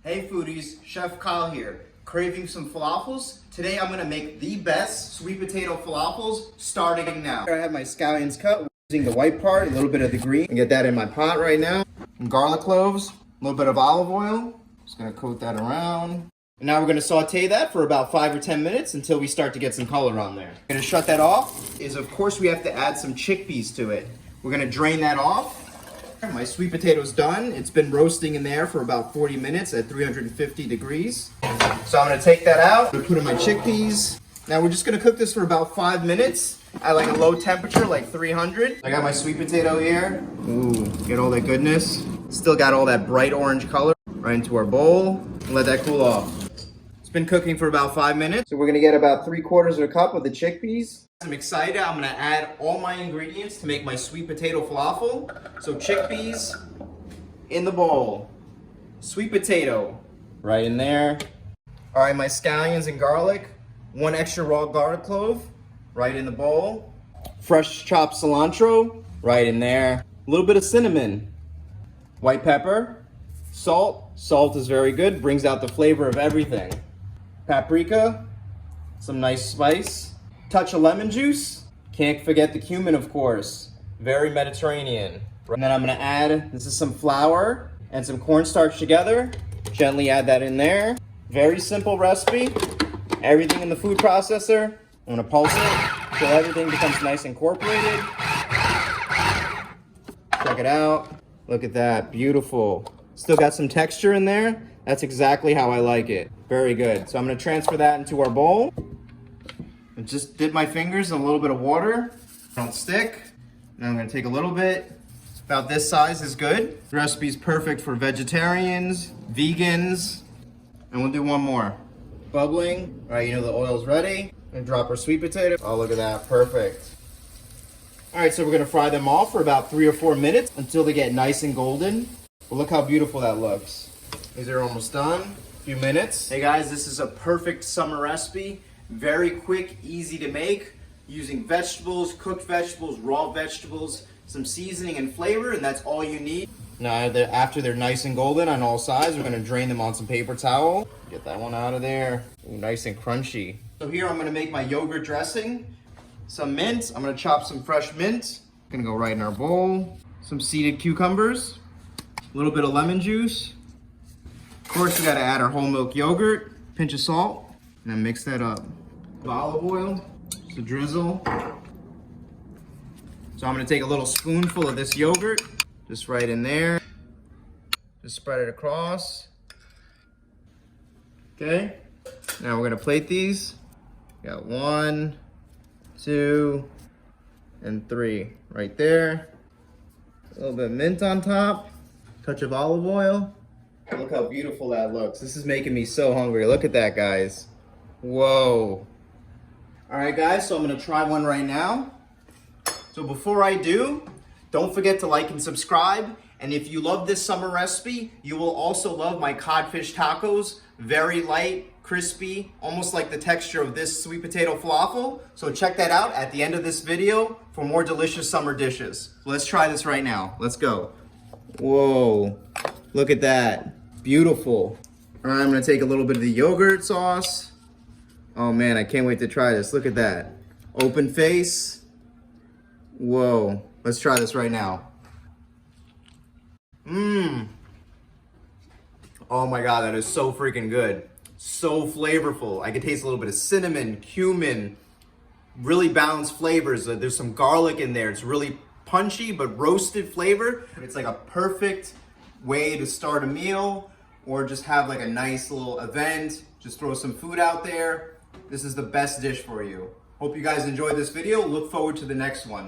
Hey foodies, Chef Kyle here. Craving some falafels? Today I'm gonna make the best sweet potato falafels starting now. I have my scallions cut using the white part, a little bit of the green, and get that in my pot right now. Some garlic cloves, a little bit of olive oil. Just gonna coat that around. And now we're gonna saute that for about 5 or 10 minutes until we start to get some color on there. Gonna shut that off is of course we have to add some chickpeas to it. We're gonna drain that off. My sweet potato's done. It's been roasting in there for about 40 minutes at 350 degrees. So I'm gonna take that out. I'm gonna put in my chickpeas. Now we're just gonna cook this for about 5 minutes at like a low temperature, like 300. I got my sweet potato here. Ooh, get all that goodness. Still got all that bright orange color. Right into our bowl and let that cool off. It's been cooking for about 5 minutes. So we're gonna get about 3/4 of a cup of the chickpeas. I'm excited. I'm gonna add all my ingredients to make my sweet potato falafel. So chickpeas in the bowl. Sweet potato right in there. All right, my scallions and garlic. 1 extra raw garlic clove right in the bowl. Fresh chopped cilantro right in there. A little bit of cinnamon. White pepper. Salt. Salt is very good. Brings out the flavor of everything. Paprika. Some nice spice. Touch of lemon juice. Can't forget the cumin, of course. Very Mediterranean. And then I'm gonna add, this is some flour and some cornstarch together. Gently add that in there. Very simple recipe. Everything in the food processor. I'm gonna pulse it until everything becomes nice and incorporated. Check it out. Look at that, beautiful. Still got some texture in there. That's exactly how I like it. Very good. So I'm gonna transfer that into our bowl. I just dip my fingers in a little bit of water. Don't stick. Now I'm gonna take a little bit. About this size is good. The recipe's perfect for vegetarians, vegans, and we'll do one more. Bubbling. All right, you know the oil's ready. And drop our sweet potato. Oh, look at that, perfect. All right, so we're gonna fry them off for about 3 or 4 minutes until they get nice and golden. Well, look how beautiful that looks. These are almost done. A few minutes. Hey guys, this is a perfect summer recipe. Very quick, easy to make. Using vegetables, cooked vegetables, raw vegetables, some seasoning and flavor, and that's all you need. Now, after they're nice and golden on all sides, we're gonna drain them on some paper towel. Get that one out of there. Ooh, nice and crunchy. So here I'm gonna make my yogurt dressing. Some mint. I'm gonna chop some fresh mint. Gonna go right in our bowl. Some seeded cucumbers. A little bit of lemon juice. Of course, we gotta add our whole milk yogurt, pinch of salt, and then mix that up. Olive oil, just a drizzle. So I'm gonna take a little spoonful of this yogurt, just right in there. Just spread it across. Okay, now we're gonna plate these. Got 1, 2, and 3 right there. A little bit of mint on top. Touch of olive oil. Look how beautiful that looks. This is making me so hungry. Look at that, guys. Whoa. All right, guys, so I'm gonna try one right now. So before I do, don't forget to like and subscribe. And if you love this summer recipe, you will also love my codfish tacos. Very light, crispy, almost like the texture of this sweet potato falafel. So check that out at the end of this video for more delicious summer dishes. Let's try this right now. Let's go. Whoa, look at that. Beautiful. All right, I'm gonna take a little bit of the yogurt sauce. Oh man, I can't wait to try this. Look at that. Open face. Whoa, let's try this right now. Oh my God, that is so freaking good. So flavorful. I can taste a little bit of cinnamon, cumin, really balanced flavors. There's some garlic in there. It's really punchy, but roasted flavor. It's like a perfect way to start a meal or just have like a nice little event. Just throw some food out there. This is the best dish for you. Hope you guys enjoyed this video. Look forward to the next one.